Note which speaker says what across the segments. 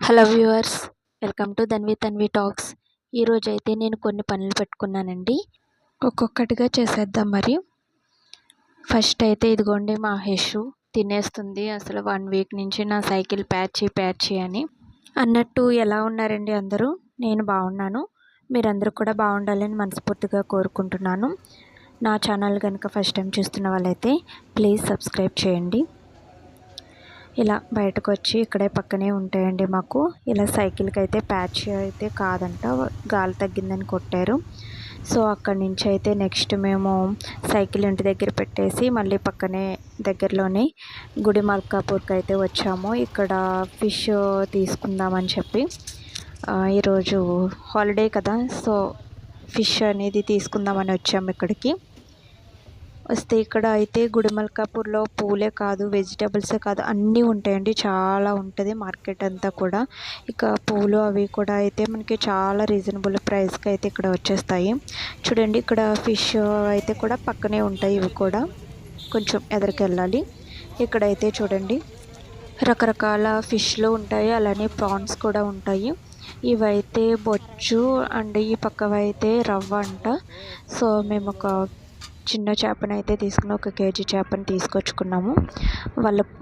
Speaker 1: Hello viewers, welcome to Dhanvi talks. ఈరోజు అయితే నేను కొన్ని పనులు పెట్టుకున్నానండి. ఒక్కొక్కటిగా చేసేద్దాం. మరి ఫస్ట్ అయితే ఇదిగోండి, మా హెషు తినేస్తుంది. అసలు 1 వీక్ నుంచి నా సైకిల్ ప్యాచ్ అని అన్నట్టు. ఎలా ఉన్నారండి అందరూ? నేను బాగున్నాను. మీరందరూ కూడా బాగుండాలని మనస్ఫూర్తిగా కోరుకుంటున్నాను. నా ఛానల్ కనుక ఫస్ట్ టైం చూస్తున్న వాళ్ళైతే ప్లీజ్ సబ్స్క్రైబ్ చేయండి. ఇలా బయటకు వచ్చి ఇక్కడే పక్కనే ఉంటాయండి మాకు. ఇలా సైకిల్కి అయితే ప్యాచ్ అయితే కాదంట, గాలి తగ్గిందని కొట్టారు. సో అక్కడి నుంచి అయితే నెక్స్ట్ మేము సైకిల్ ఇంటి దగ్గర పెట్టేసి మళ్ళీ పక్కనే దగ్గరలోనే గుడి మల్కాపూర్కి అయితే వచ్చాము. ఇక్కడ ఫిష్ తీసుకుందామని చెప్పి, ఈరోజు హాలిడే కదా, సో ఫిష్ అనేది తీసుకుందామని వచ్చాము ఇక్కడికి. వస్తే ఇక్కడ అయితే గుడిమల్కాపూర్లో పూలే కాదు, వెజిటేబుల్సే కాదు, అన్నీ ఉంటాయండి. చాలా ఉంటుంది మార్కెట్ అంతా కూడా. ఇక పూలు అవి కూడా అయితే మనకి చాలా రీజనబుల్ ప్రైస్కి అయితే ఇక్కడ వచ్చేస్తాయి. చూడండి, ఇక్కడ ఫిష్ అయితే కూడా పక్కనే ఉంటాయి. ఇవి కూడా కొంచెం ఎదరికి వెళ్ళాలి. ఇక్కడైతే చూడండి, రకరకాల ఫిష్లు ఉంటాయి, అలానే ప్రాన్స్ కూడా ఉంటాయి. ఇవైతే బొచ్చు అండ్ ఈ పక్కవైతే రవ్వ అంట. సో మేము ఒక చిన్న చేపను అయితే తీసుకుని 1 కేజీ చేపను తీసుకొచ్చుకున్నాము.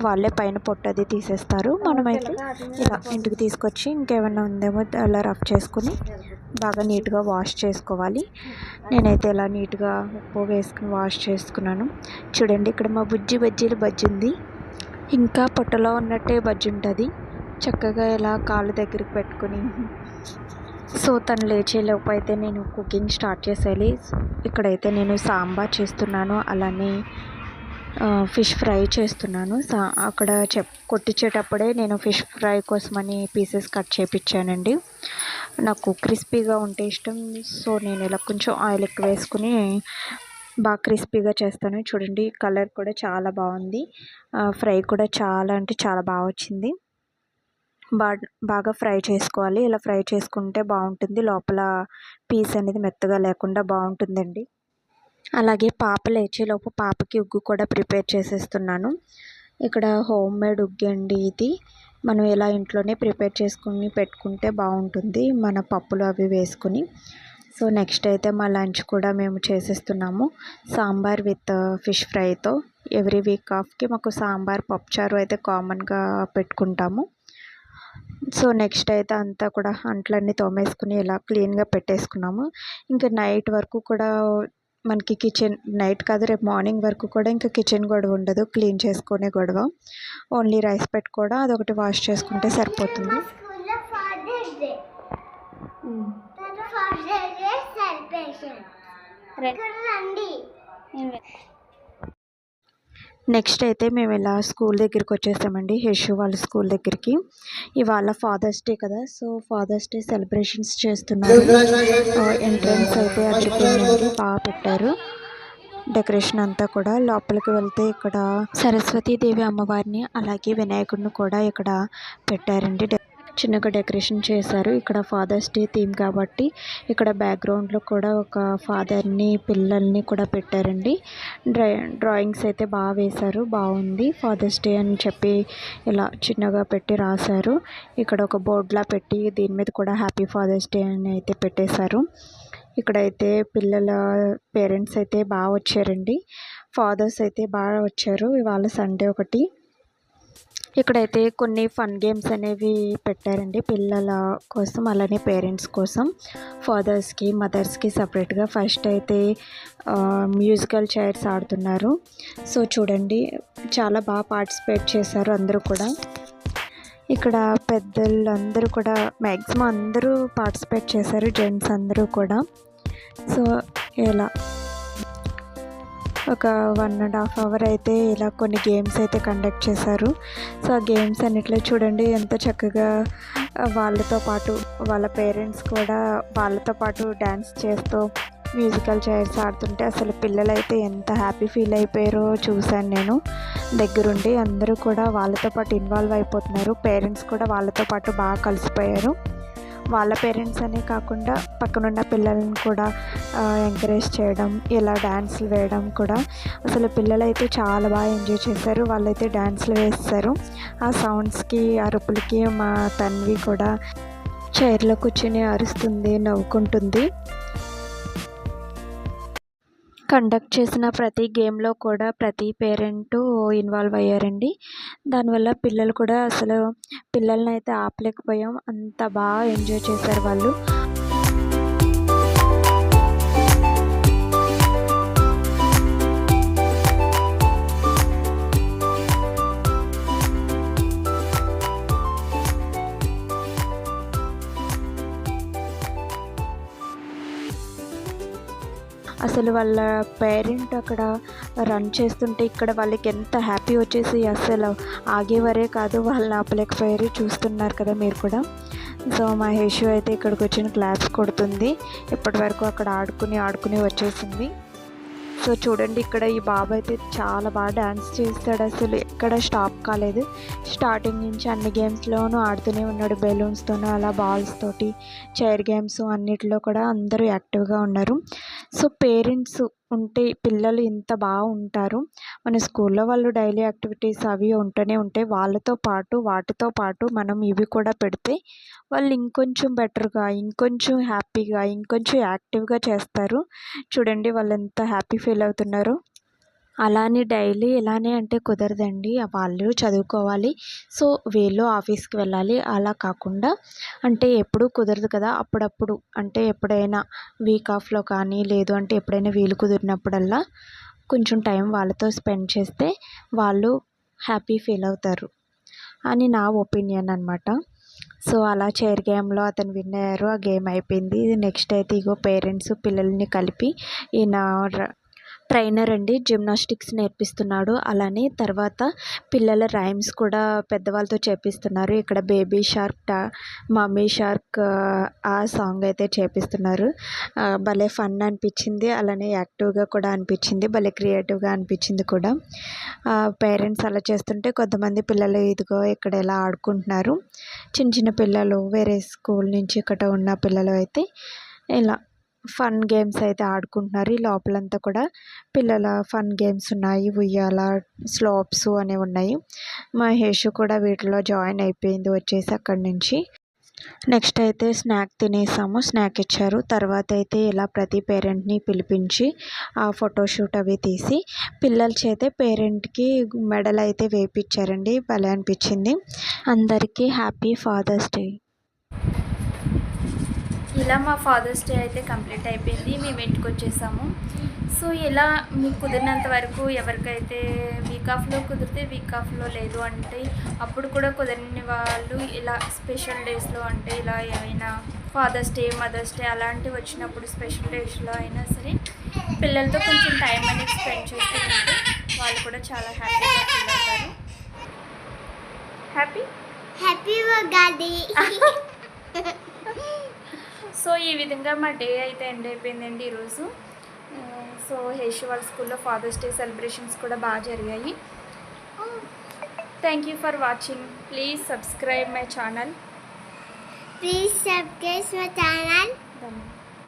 Speaker 1: వాళ్ళే పైన పొట్టు అది తీసేస్తారు. మనమైతే ఇలా ఇంటికి తీసుకొచ్చి ఇంకేమైనా ఉందేమో అలా రఫ్ చేసుకుని బాగా నీట్గా వాష్ చేసుకోవాలి. నేనైతే ఇలా నీట్గా ఉప్పు వేసుకుని వాష్ చేసుకున్నాను. చూడండి, ఇక్కడ మా బజ్జీలు ఉంది. ఇంకా పొట్టలో ఉన్నట్టే బజ్జి ఉంటుంది. చక్కగా ఇలా కాళ్ళు దగ్గరికి పెట్టుకుని, సో తను లేచేలోపు అయితే నేను కుకింగ్ స్టార్ట్ చేసేయాలి. ఇక్కడైతే నేను సాంబార్ చేస్తున్నాను, అలానే ఫిష్ ఫ్రై చేస్తున్నాను. అక్కడ కొట్టించేటప్పుడే నేను ఫిష్ ఫ్రై కోసమని పీసెస్ కట్ చేయించానండి. నాకు క్రిస్పీగా ఉంటే ఇష్టం. సో నేను ఇలా కొంచెం ఆయిల్ ఎక్కువ వేసుకుని బాగా క్రిస్పీగా చేస్తాను. చూడండి, కలర్ కూడా చాలా బాగుంది. ఫ్రై కూడా చాలా అంటే చాలా బాగా వచ్చింది. బాగా ఫ్రై చేసుకోవాలి. ఇలా ఫ్రై చేసుకుంటే బాగుంటుంది. లోపల పీస్ అనేది మెత్తగా లేకుండా బాగుంటుందండి. అలాగే పాప లేచేలోపు పాపకి ఉగ్గు కూడా ప్రిపేర్ చేసేస్తున్నాను. ఇక్కడ హోమ్ మేడ్ ఉగ్గు అండి ఇది. మనం ఇలా ఇంట్లోనే ప్రిపేర్ చేసుకుని పెట్టుకుంటే బాగుంటుంది, మన పప్పులు అవి వేసుకుని. సో నెక్స్ట్ అయితే మా లంచ్ కూడా మేము చేసేస్తున్నాము. సాంబార్ విత్ ఫిష్ ఫ్రైతో. ఎవ్రీ వీక్ ఆఫ్కి మాకు సాంబార్ పప్పుచారు అయితే కామన్గా పెట్టుకుంటాము. సో నెక్స్ట్ అయితే అంతా కూడా అంట్లన్నీ తోమేసుకుని ఇలా క్లీన్గా పెట్టేసుకున్నాము. ఇంకా నైట్ వరకు కూడా మనకి కిచెన్, నైట్ కాదు రేపు మార్నింగ్ వరకు కూడా ఇంకా కిచెన్ గొడవ ఉండదు, క్లీన్ చేసుకునే గొడవ. ఓన్లీ రైస్ పెట్టుకోవడం, అదొకటి వాష్ చేసుకుంటే సరిపోతుంది. నెక్స్ట్ అయితే మేము ఇలా స్కూల్ దగ్గరికి వచ్చేసామండి, హెషు వాళ్ళ స్కూల్ దగ్గరికి. ఇవాళ ఫాదర్స్ డే కదా, సో ఫాదర్స్ డే సెలబ్రేషన్స్ చేస్తున్నారు. ఎంట్రన్స్ అయితే అదిరిపోయిందండి, బాగా పెట్టారు డెకరేషన్ అంతా కూడా. లోపలికి వెళ్తే ఇక్కడ సరస్వతీదేవి అమ్మవారిని అలాగే వినాయకుడిని కూడా ఇక్కడ పెట్టారండి. చిన్నగా డెకరేషన్ చేశారు. ఇక్కడ ఫాదర్స్ డే థీమ్ కాబట్టి ఇక్కడ బ్యాక్గ్రౌండ్లో కూడా ఒక ఫాదర్ని పిల్లల్ని కూడా పెట్టారండి. డ్రాయింగ్స్ అయితే బాగా వేశారు, బాగుంది. ఫాదర్స్ డే అని చెప్పి ఇలా చిన్నగా పెట్టి రాశారు. ఇక్కడ ఒక బోర్డులా పెట్టి దీని మీద కూడా హ్యాపీ ఫాదర్స్ డే అని అయితే పెట్టేశారు. ఇక్కడైతే పిల్లల పేరెంట్స్ అయితే బాగా వచ్చారండి, ఫాదర్స్ అయితే బాగా వచ్చారు. ఇవాళ సండే ఒకటి. ఇక్కడైతే కొన్ని ఫన్ గేమ్స్ అనేవి పెట్టారండి పిల్లల కోసం, అలానే పేరెంట్స్ కోసం. ఫాదర్స్కి మదర్స్కి సపరేట్గా. ఫస్ట్ అయితే మ్యూజికల్ చైర్స్ ఆడుతున్నారు. సో చూడండి, చాలా బాగా పార్టిసిపేట్ చేశారు అందరూ కూడా. ఇక్కడ పెద్దలందరూ కూడా మ్యాక్సిమం అందరూ పార్టిసిపేట్ చేశారు, జెంట్స్ అందరూ కూడా. సో ఇలా ఒక 1.5 అవర్ అయితే ఇలా కొన్ని గేమ్స్ అయితే కండక్ట్ చేశారు. సో ఆ గేమ్స్ అన్నిట్లో చూడండి ఎంత చక్కగా వాళ్ళతో పాటు వాళ్ళ పేరెంట్స్ కూడా వాళ్ళతో పాటు డ్యాన్స్ చేస్తూ మ్యూజికల్ చైర్స్ ఆడుతుంటే అసలు పిల్లలైతే ఎంత హ్యాపీ ఫీల్ అయిపోయారో చూశాను నేను దగ్గరుండి. అందరూ కూడా వాళ్ళతో పాటు ఇన్వాల్వ్ అయిపోతున్నారు. పేరెంట్స్ కూడా వాళ్ళతో పాటు బాగా కలిసిపోయారు. వాళ్ళ పేరెంట్స్ అనే కాకుండా పక్కనున్న పిల్లలను కూడా ఎంకరేజ్ చేయడం, ఇలా డ్యాన్స్లు వేయడం కూడా అసలు పిల్లలైతే చాలా బాగా ఎంజాయ్ చేశారు. వాళ్ళైతే డ్యాన్స్లు వేస్తారు. ఆ సౌండ్స్కి, అరుపులకి మా తన్వి కూడా చైర్లో కూర్చొని అరుస్తుంది, నవ్వుకుంటుంది. కండక్ట్ చేసిన ప్రతి గేమ్లో కూడా ప్రతి పేరెంటు ఇన్వాల్వ్ అయ్యారండి. దానివల్ల పిల్లలు కూడా అసలు పిల్లల్ని అయితే ఆపలేకపోయాం, అంత బాగా ఎంజాయ్ చేశారు వాళ్ళు. అసలు వాళ్ళ పేరెంట్ అక్కడ రన్ చేస్తుంటే ఇక్కడ వాళ్ళకి ఎంత హ్యాపీ వచ్చేసి అసలు ఆగేవారే కాదు, వాళ్ళని ఆపలేకపోయారు. చూస్తున్నారు కదా మీరు కూడా. సో మా హేషు అయితే ఇక్కడికి వచ్చిన క్లాప్స్ కొడుతుంది. ఇప్పటి వరకు అక్కడ ఆడుకుని వచ్చేసింది. సో చూడండి, ఇక్కడ ఈ బాబు అయితే చాలా బాగా డ్యాన్స్ చేస్తాడు, అసలు ఎక్కడ స్టాప్ కాలేదు. స్టార్టింగ్ నుంచి అన్ని గేమ్స్లోనూ ఆడుతూనే ఉన్నాడు, బెలూన్స్తోనూ అలా బాల్స్ తోటి, చైర్ గేమ్స్ అన్నిటిలో కూడా అందరూ యాక్టివ్గా ఉన్నారు. సో పేరెంట్స్ ఉంటే పిల్లలు ఇంత బాగా ఉంటారు. మన స్కూల్లో వాళ్ళు డైలీ యాక్టివిటీస్ అవి ఉంటూనే ఉంటాయి. వాటితో పాటు మనం ఇవి కూడా పెడితే వాళ్ళు ఇంకొంచెం బెటర్గా, ఇంకొంచెం హ్యాపీగా, ఇంకొంచెం యాక్టివ్గా చేస్తారు. చూడండి వాళ్ళు ఎంత హ్యాపీ ఫీల్ అవుతున్నారు. అలానే డైలీ ఇలానే అంటే కుదరదండి, వాళ్ళు చదువుకోవాలి. సో వీళ్ళు ఆఫీస్కి వెళ్ళాలి. అలా కాకుండా అంటే ఎప్పుడూ కుదరదు కదా, అప్పుడప్పుడు అంటే ఎప్పుడైనా వీక్ ఆఫ్లో కానీ, లేదు అంటే ఎప్పుడైనా వీలు కుదిరినప్పుడల్లా కొంచెం టైం వాళ్ళతో స్పెండ్ చేస్తే వాళ్ళు హ్యాపీ ఫీల్ అవుతారు అని నా ఒపీనియన్ అనమాట. సో అలా చైర్ గేమ్లో అతను విన్ అయ్యారు. ఆ గేమ్ అయిపోయింది. నెక్స్ట్ అయితే ఇగో పేరెంట్స్ పిల్లల్ని కలిపి ఈయన ట్రైనర్ అండి, జిమ్నాస్టిక్స్ నేర్పిస్తున్నాడు. అలానే తర్వాత పిల్లల రైమ్స్ కూడా పెద్దవాళ్ళతో చేపిస్తున్నారు. ఇక్కడ బేబీ షార్క్, మమ్మీ షార్క్ ఆ సాంగ్ అయితే చేపిస్తున్నారు. భలే ఫన్ అనిపించింది, అలానే యాక్టివ్గా కూడా అనిపించింది, భలే క్రియేటివ్గా అనిపించింది కూడా. పేరెంట్స్ అలా చేస్తుంటే కొంతమంది పిల్లలు ఇదిగో ఇక్కడ ఎలా ఆడుకుంటున్నారు. చిన్న పిల్లలు వేరే స్కూల్ నుంచి ఇక్కడ ఉన్న పిల్లలు అయితే ఇలా ఫన్ గేమ్స్ అయితే ఆడుకుంటున్నారు. ఈ లోపలంతా కూడా పిల్లల ఫన్ గేమ్స్ ఉన్నాయి, ఉయ్యాల, స్లోప్స్ అనేవి ఉన్నాయి. మా హేషు కూడా వీటిలో జాయిన్ అయిపోయింది వచ్చేసి అక్కడి నుంచి. నెక్స్ట్ అయితే స్నాక్ తినేసాము, స్నాక్ ఇచ్చారు. తర్వాత అయితే ఇలా ప్రతి పేరెంట్ని పిలిపించి ఆ ఫోటోషూట్ అవి తీసి పిల్లల చేతే పేరెంట్కి మెడల్ అయితే వేయించారండి. భలే అనిపించింది. అందరికీ హ్యాపీ ఫాదర్స్ డే. ఇలా మా ఫాదర్స్ డే అయితే కంప్లీట్ అయిపోయింది. మేము ఇంటికి వచ్చేసాము. సో ఇలా మీకు కుదిరినంత వరకు ఎవరికైతే వీక్ ఆఫ్లో కుదిరితే వీక్ ఆఫ్లో, లేదు అంటే అప్పుడు కూడా కుదరని వాళ్ళు ఇలా స్పెషల్ డేస్లో అంటే ఇలా ఏమైనా ఫాదర్స్ డే, మదర్స్ డే అలాంటివి వచ్చినప్పుడు స్పెషల్ డేస్లో అయినా సరే పిల్లలతో కొంచెం టైం అనేది స్పెండ్ చేస్తూ ఉంటే వాళ్ళు కూడా చాలా హ్యాపీగా ఫీల్ అవుతారు. హ్యాపీ ఉగాది. సో ఈ విధంగా మా డే అయితే ఎండ్ అయిపోయిందండి ఈరోజు. సో హేషు వాళ్ళ స్కూల్లో ఫాదర్స్ డే సెలబ్రేషన్స్ కూడా బాగా జరిగాయి. Thank you for watching. Please subscribe my channel.